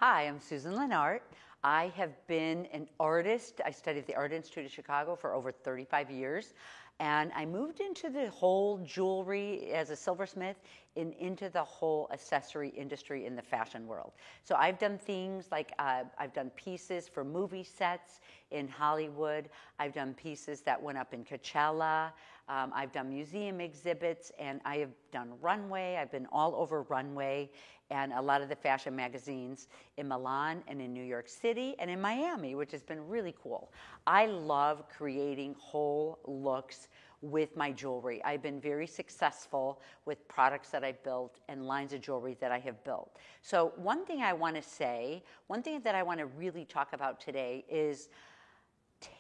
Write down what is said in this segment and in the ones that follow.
Hi, I'm Susan Lennart. I have been an artist. I studied at the Art Institute of Chicago for over 35 years. And I moved into the whole jewelry as a silversmith and into the whole accessory industry in the fashion world. So I've done things like I've done pieces for movie sets in Hollywood. I've done pieces that went up in Coachella. I've done museum exhibits, and I have done runway. I've been all over runway and a lot of the fashion magazines in Milan and in New York City and in Miami, which has been really cool. I love creating whole looks with my jewelry. I've been very successful with products that I've built and lines of jewelry that I have built. So one thing I want to say, one thing that I want to really talk about today is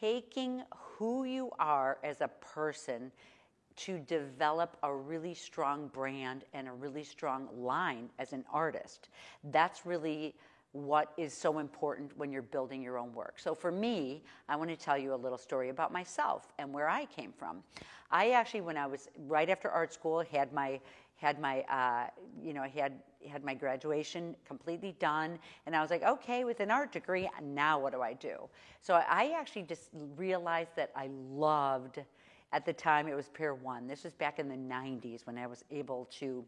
taking who you are as a person to develop a really strong brand and a really strong line as an artist. That's really what is so important when you're building your own work. So for me, I want to tell you a little story about myself and where I came from. I actually, when I was right after art school, had my graduation completely done, and I was like, okay, with an art degree, now what do I do? So I actually just realized that I loved, at the time it was Pier 1. This was back in the 90s when I was able to,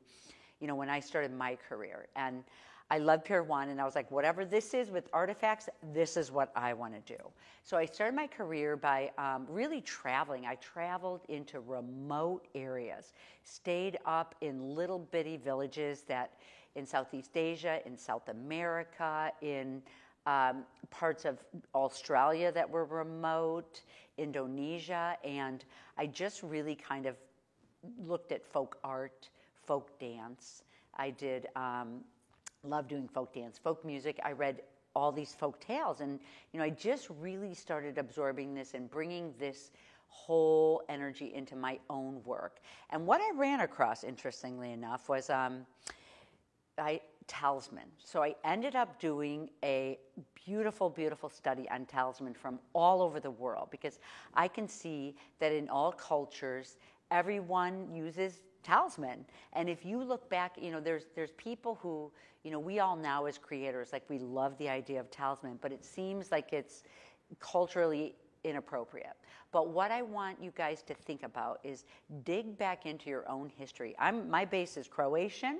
when I started my career. And I loved Pier 1, and I was like, whatever this is with artifacts, this is what I want to do. So I started my career by really traveling. I traveled into remote areas, stayed up in little bitty villages that in Southeast Asia, in South America, in parts of Australia that were remote, Indonesia, and I just really kind of looked at folk art, folk dance. I did love doing folk dance, folk music. I read all these folk tales, and I just really started absorbing this and bringing this whole energy into my own work. And what I ran across, interestingly enough, was talisman. So I ended up doing a beautiful, beautiful study on talisman from all over the world, because I can see that in all cultures, everyone uses talisman. And if you look back, there's people who, we all now as creators, like we love the idea of talisman, but it seems like it's culturally inappropriate. But what I want you guys to think about is dig back into your own history. My base is Croatian,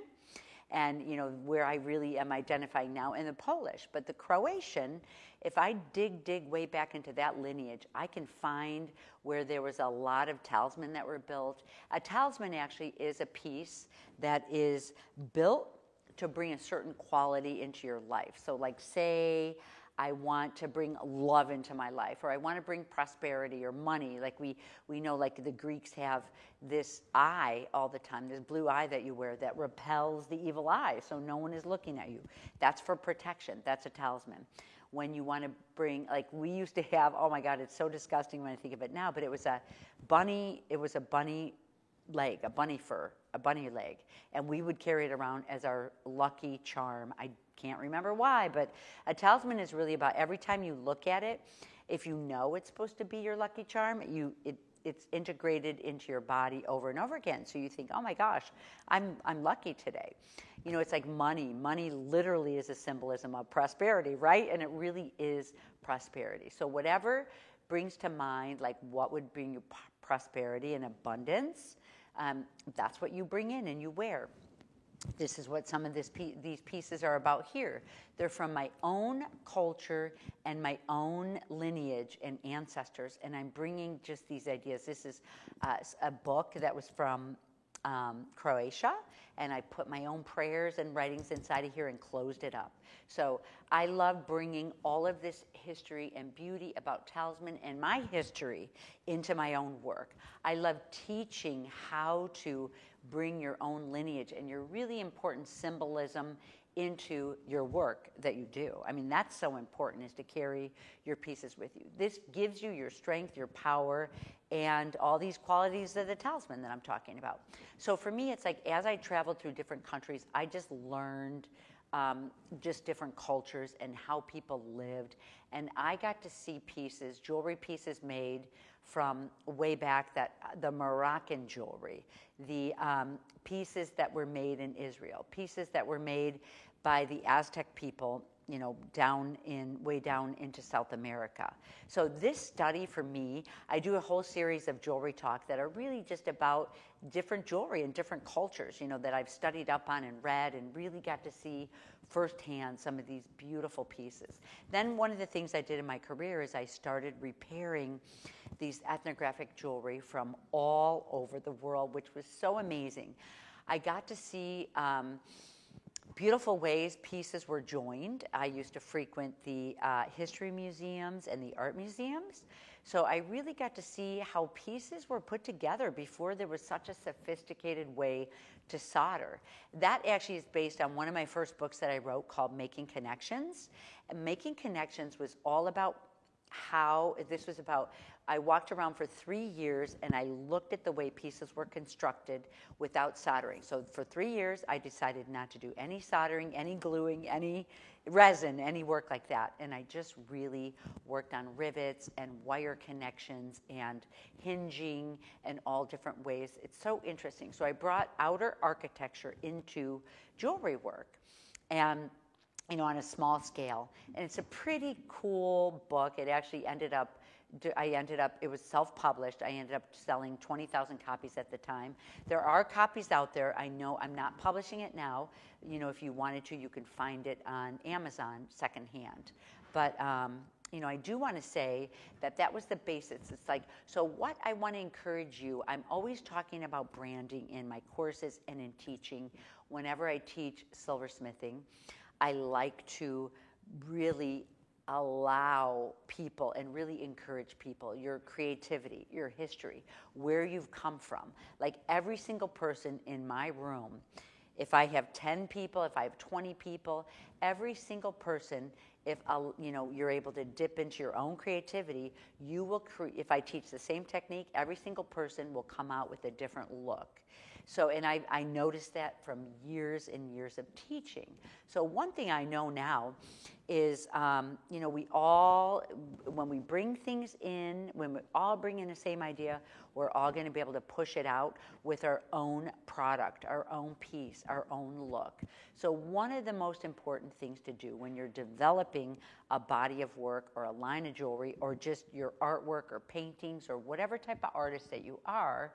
and where I really am identifying now in the Polish. But the Croatian, if I dig way back into that lineage, I can find where there was a lot of talisman that were built. A talisman actually is a piece that is built to bring a certain quality into your life. So like, say I want to bring love into my life, or I want to bring prosperity or money. Like we know, like the Greeks have this eye all the time, this blue eye that you wear that repels the evil eye, so no one is looking at you. That's for protection. That's a talisman. When you want to bring, like we used to have, oh my God, it's so disgusting when I think of it now, but it was a bunny leg, a bunny fur, a bunny leg, and we would carry it around as our lucky charm. I can't remember why, but a talisman is really about every time you look at it, if you know it's supposed to be your lucky charm, it's integrated into your body over and over again. So you think, oh my gosh, I'm lucky today. It's like money. Money literally is a symbolism of prosperity, right? And it really is prosperity. So whatever brings to mind, like what would bring you prosperity and abundance, that's what you bring in and you wear. This is what some of these pieces are about here. They're from my own culture and my own lineage and ancestors, and I'm bringing just these ideas. This is a book that was from Croatia, and I put my own prayers and writings inside of here and closed it up. So I love bringing all of this history and beauty about talisman and my history into my own work. I love teaching how to bring your own lineage and your really important symbolism into your work that you do. I mean, that's so important, is to carry your pieces with you. This gives you your strength, your power, and all these qualities of the talisman that I'm talking about. So for me, it's like as I traveled through different countries, I just learned just different cultures and how people lived. And I got to see pieces, jewelry pieces made from way back, the Moroccan jewelry, the pieces that were made in Israel, pieces that were made by the Aztec people way down into South America. So this study for me, I do a whole series of jewelry talk that are really just about different jewelry and different cultures, that I've studied up on and read and really got to see firsthand some of these beautiful pieces. Then one of the things I did in my career is I started repairing these ethnographic jewelry from all over the world, which was so amazing. I got to see beautiful ways pieces were joined. I used to frequent the history museums and the art museums. So I really got to see how pieces were put together before there was such a sophisticated way to solder. That actually is based on one of my first books that I wrote called Making Connections. And Making Connections was all about I walked around for 3 years and I looked at the way pieces were constructed without soldering. So for 3 years, I decided not to do any soldering, any gluing, any resin, any work like that. And I just really worked on rivets and wire connections and hinging and all different ways. It's so interesting. So I brought outer architecture into jewelry work. And on a small scale. And it's a pretty cool book. It actually it was self-published. I ended up selling 20,000 copies at the time. There are copies out there. I know I'm not publishing it now. If you wanted to, you can find it on Amazon secondhand. But, I do want to say that was the basics. It's like, so what I want to encourage you, I'm always talking about branding in my courses and in teaching. Whenever I teach silversmithing, I like to really allow people and really encourage people, your creativity, your history, where you've come from. Like every single person in my room, if I have 10 people, if I have 20 people, every single person, if you're able to dip into your own creativity, you will if I teach the same technique, every single person will come out with a different look. So, and I noticed that from years and years of teaching. So one thing I know now is, we all, when we bring things in, when we all bring in the same idea, we're all going to be able to push it out with our own product, our own piece, our own look. So one of the most important things to do when you're developing a body of work or a line of jewelry or just your artwork or paintings or whatever type of artist that you are,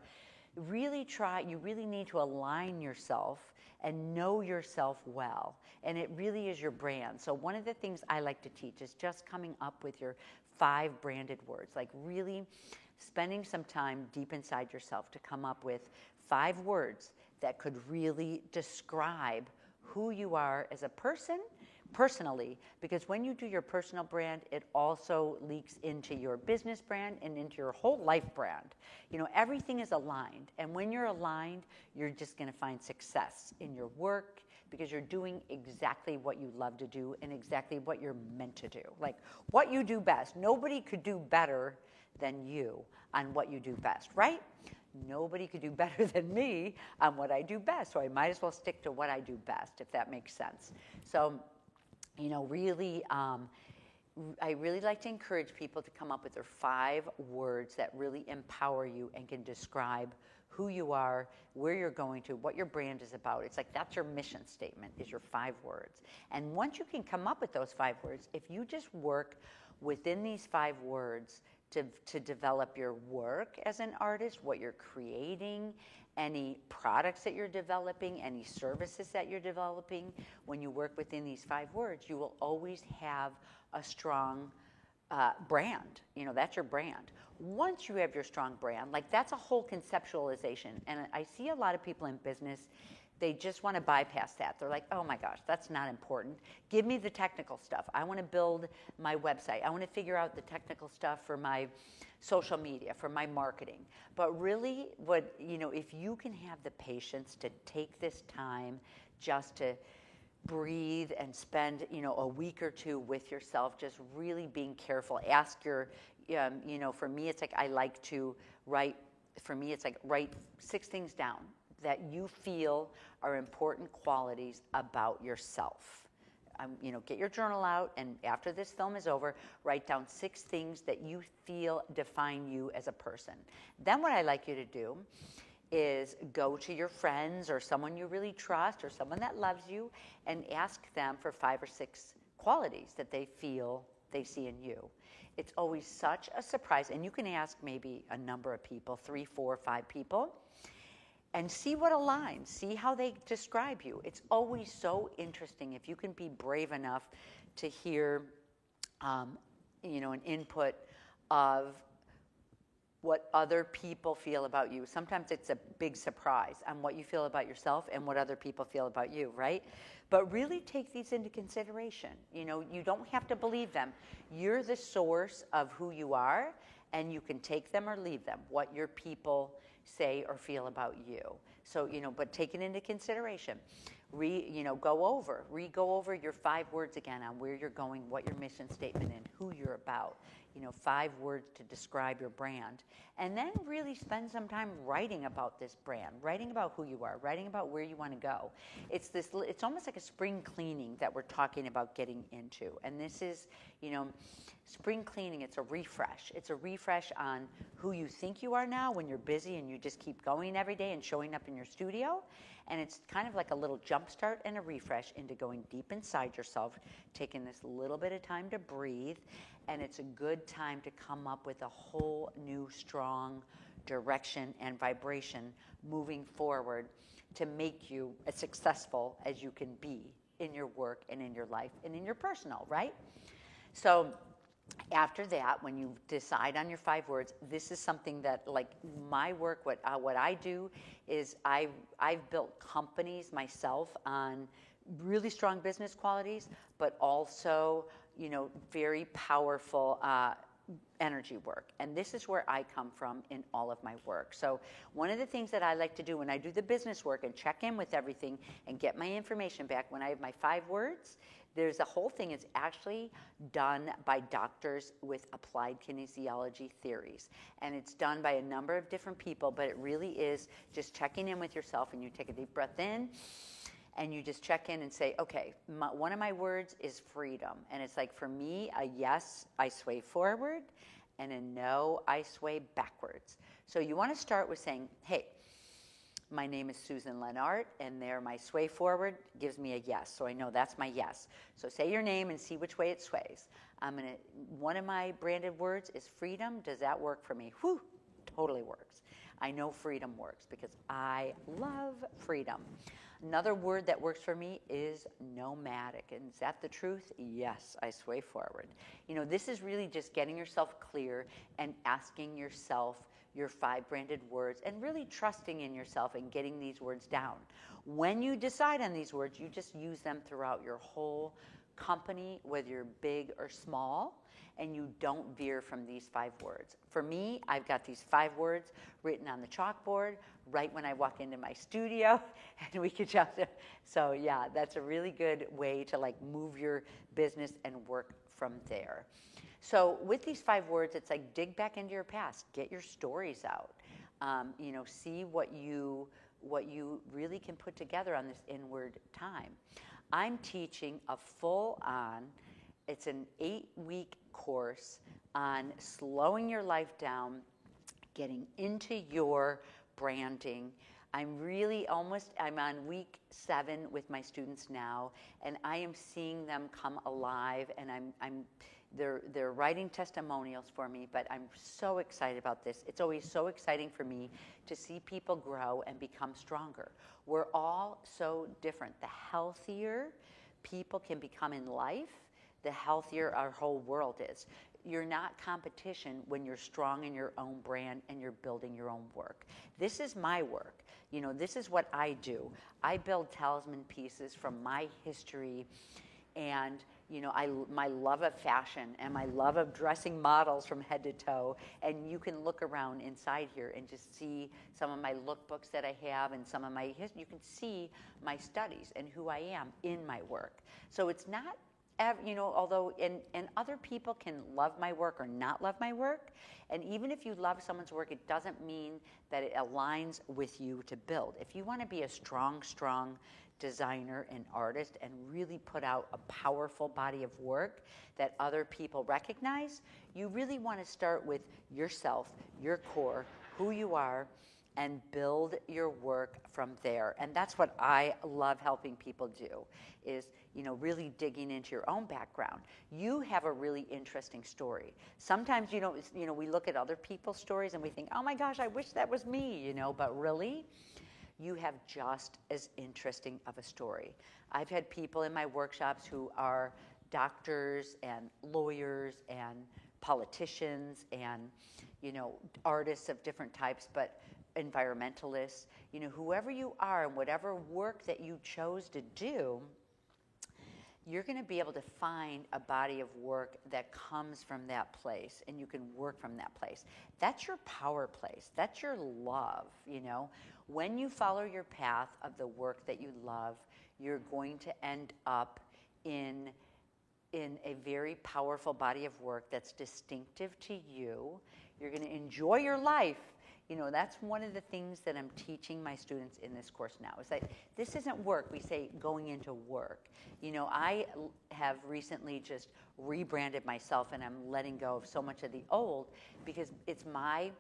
you really need to align yourself and know yourself well. And it really is your brand. So one of the things I like to teach is just coming up with your 5 branded words, like really spending some time deep inside yourself to come up with 5 words that could really describe who you are as a person, personally, because when you do your personal brand, it also leaks into your business brand and into your whole life brand. Everything is aligned. And when you're aligned, you're just going to find success in your work because you're doing exactly what you love to do and exactly what you're meant to do. Like what you do best. Nobody could do better than you on what you do best, right? Nobody could do better than me on what I do best. So I might as well stick to what I do best, if that makes sense. So, really, I really like to encourage people to come up with their 5 words that really empower you and can describe who you are, where you're going to, what your brand is about. It's like that's your mission statement, is your 5 words. And once you can come up with those 5 words, if you just work within these 5 words to develop your work as an artist, what you're creating, any products that you're developing, any services that you're developing, when you work within these 5 words, you will always have a strong brand. That's your brand. Once you have your strong brand, like that's a whole conceptualization. And I see a lot of people in business, they just want to bypass that. They're like, oh my gosh, that's not important. Give me the technical stuff. I want to build my website. I want to figure out the technical stuff for my social media, for my marketing. But really, if you can have the patience to take this time just to breathe and spend, a week or 2 with yourself, just really being careful. Ask your, for me, it's like I like to write, write 6 things down that you feel are important qualities about yourself. Get your journal out, and after this film is over, write down 6 things that you feel define you as a person. Then what I like you to do is go to your friends or someone you really trust or someone that loves you and ask them for 5 or 6 qualities that they feel they see in you. It's always such a surprise. And you can ask maybe a number of people, 3, 4, 5 people, and see what aligns, see how they describe you. It's always so interesting if you can be brave enough to hear, an input of what other people feel about you. Sometimes it's a big surprise on what you feel about yourself and what other people feel about you, right? But really take these into consideration. You don't have to believe them. You're the source of who you are, and you can take them or leave them, what your people say or feel about you. So, but take it into consideration. Go over your 5 words again on where you're going, what your mission statement and who you're about. 5 words to describe your brand. And then really spend some time writing about this brand, writing about who you are, writing about where you want to go. It's almost like a spring cleaning that we're talking about getting into. And this is, spring cleaning, it's a refresh. It's a refresh on who you think you are now when you're busy and you just keep going every day and showing up in your studio. And it's kind of like a little jump start and a refresh into going deep inside yourself, taking this little bit of time to breathe. And it's a good time to come up with a whole new strong direction and vibration moving forward to make you as successful as you can be in your work and in your life and in your personal, right? So after that, when you decide on your 5 words, this is something that, like my work, what I do is I've built companies myself on really strong business qualities, but also, very powerful energy work. And this is where I come from in all of my work. So one of the things that I like to do when I do the business work and check in with everything and get my information back, when I have my 5 words, there's a whole thing. It's actually done by doctors with applied kinesiology theories. And it's done by a number of different people, but it really is just checking in with yourself, and you take a deep breath in, and you just check in and say, okay, one of my words is freedom. And it's like, for me, a yes, I sway forward, and a no, I sway backwards. So you want to start with saying, hey, my name is Susan Lenart, and there my sway forward gives me a yes. So I know that's my yes. So say your name and see which way it sways. One of my branded words is freedom. Does that work for me? Whew, totally works. I know freedom works because I love freedom. Another word that works for me is nomadic. And is that the truth? Yes, I sway forward. This is really just getting yourself clear and asking yourself your 5 branded words and really trusting in yourself and getting these words down. When you decide on these words, you just use them throughout your whole company, whether you're big or small, and you don't veer from these 5 words. For me, I've got these 5 words written on the chalkboard right when I walk into my studio, and we can jump there. So yeah, that's a really good way to move your business and work from there. So with these 5 words, it's like dig back into your past, get your stories out, see what you really can put together on this inward time. I'm teaching a full-on, it's an 8-week course on slowing your life down, getting into your branding. I'm on week 7 with my students now, and I am seeing them come alive, and they're writing testimonials for me, but I'm so excited about this. It's always so exciting for me to see people grow and become stronger. We're all so different. The healthier people can become in life, the healthier our whole world is. You're not competition when you're strong in your own brand and you're building your own work. This is my work. This is what I do. I build talisman pieces from my history and my love of fashion and my love of dressing models from head to toe. And you can look around inside here and just see some of my lookbooks that I have and some of my history. You can see my studies and who I am in my work. So it's not, although, and other people can love my work or not love my work. And even if you love someone's work, it doesn't mean that it aligns with you to build. If you want to be a strong designer and artist and really put out a powerful body of work that other people recognize, you really want to start with yourself, your core, who you are, and build your work from there. And that's what I love helping people do, is, you know, really digging into your own background. You have a really interesting story. Sometimes, you know, we look at other people's stories and we think, oh my gosh, I wish that was me, you know, but really, you have just as interesting of a story. I've had people in my workshops who are doctors and lawyers and politicians and, you know, artists of different types, but environmentalists, you know, whoever you are and whatever work that you chose to do, you're going to be able to find a body of work that comes from that place, and you can work from that place. That's your power place. That's your love, you know. When you follow your path of the work that you love, you're going to end up in a very powerful body of work that's distinctive to you. You're going to enjoy your life. You know, that's one of the things that I'm teaching my students in this course now, is that this isn't work. We say going into work. You know, I have recently just rebranded myself, and I'm letting go of so much of the old, because it's my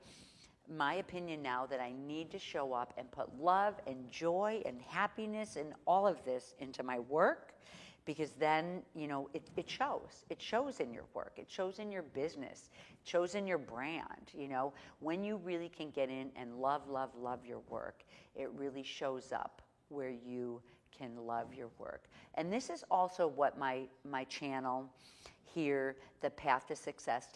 opinion now that I need to show up and put love and joy and happiness and all of this into my work, because then, you know, it shows. It shows in your work. It shows in your business. It shows in your brand, you know. When you really can get in and love, love, love your work, it really shows up where you can love your work. And this is also what my channel here, The Path to Success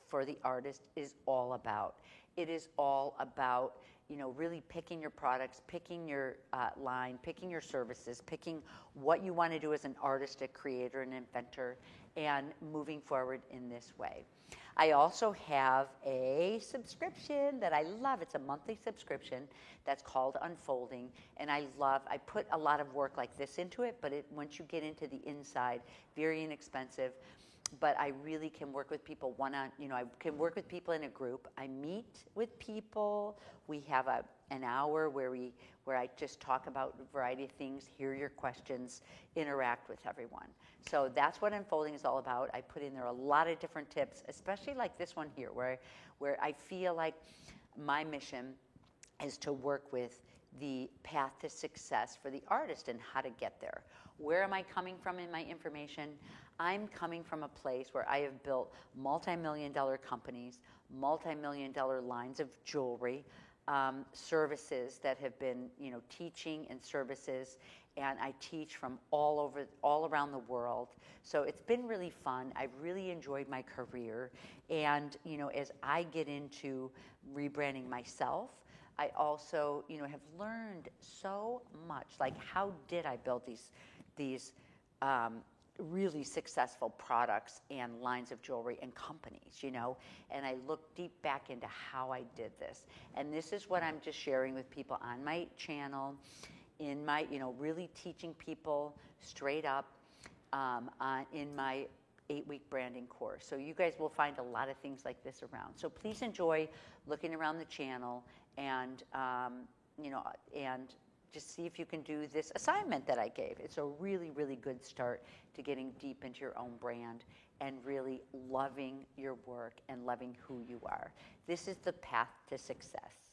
for the Artist, is all about. It is all about, you know, really picking your products, picking your line, picking your services, picking what you want to do as an artist, a creator, an inventor, and moving forward in this way. I also have a subscription that I love. It's a monthly subscription that's called Unfolding, and I put a lot of work like this into it, but once you get into the inside, very inexpensive. But I really can work with people I can work with people in a group. I meet with people. We have an hour where I just talk about a variety of things, hear your questions, interact with everyone. So that's what Unfolding is all about. I put in there a lot of different tips, especially like this one here, where I feel like my mission is to work with the path to success for the artist and how to get there. Where am I coming from in my information? I'm coming from a place where I have built multi-million-dollar companies, multi-million-dollar lines of jewelry, services that have been, you know, teaching and services, and I teach from all around the world. So it's been really fun. I've really enjoyed my career, and, you know, as I get into rebranding myself, I also, you know, have learned so much. Like, how did I build these really successful products and lines of jewelry and companies, you know? And I look deep back into how I did this. And this is what I'm just sharing with people on my channel, in my, you know, really teaching people straight up in my 8-week branding course. So you guys will find a lot of things like this around. So please enjoy looking around the channel and, you know, and just see if you can do this assignment that I gave. It's a really, really good start to getting deep into your own brand and really loving your work and loving who you are. This is the path to success.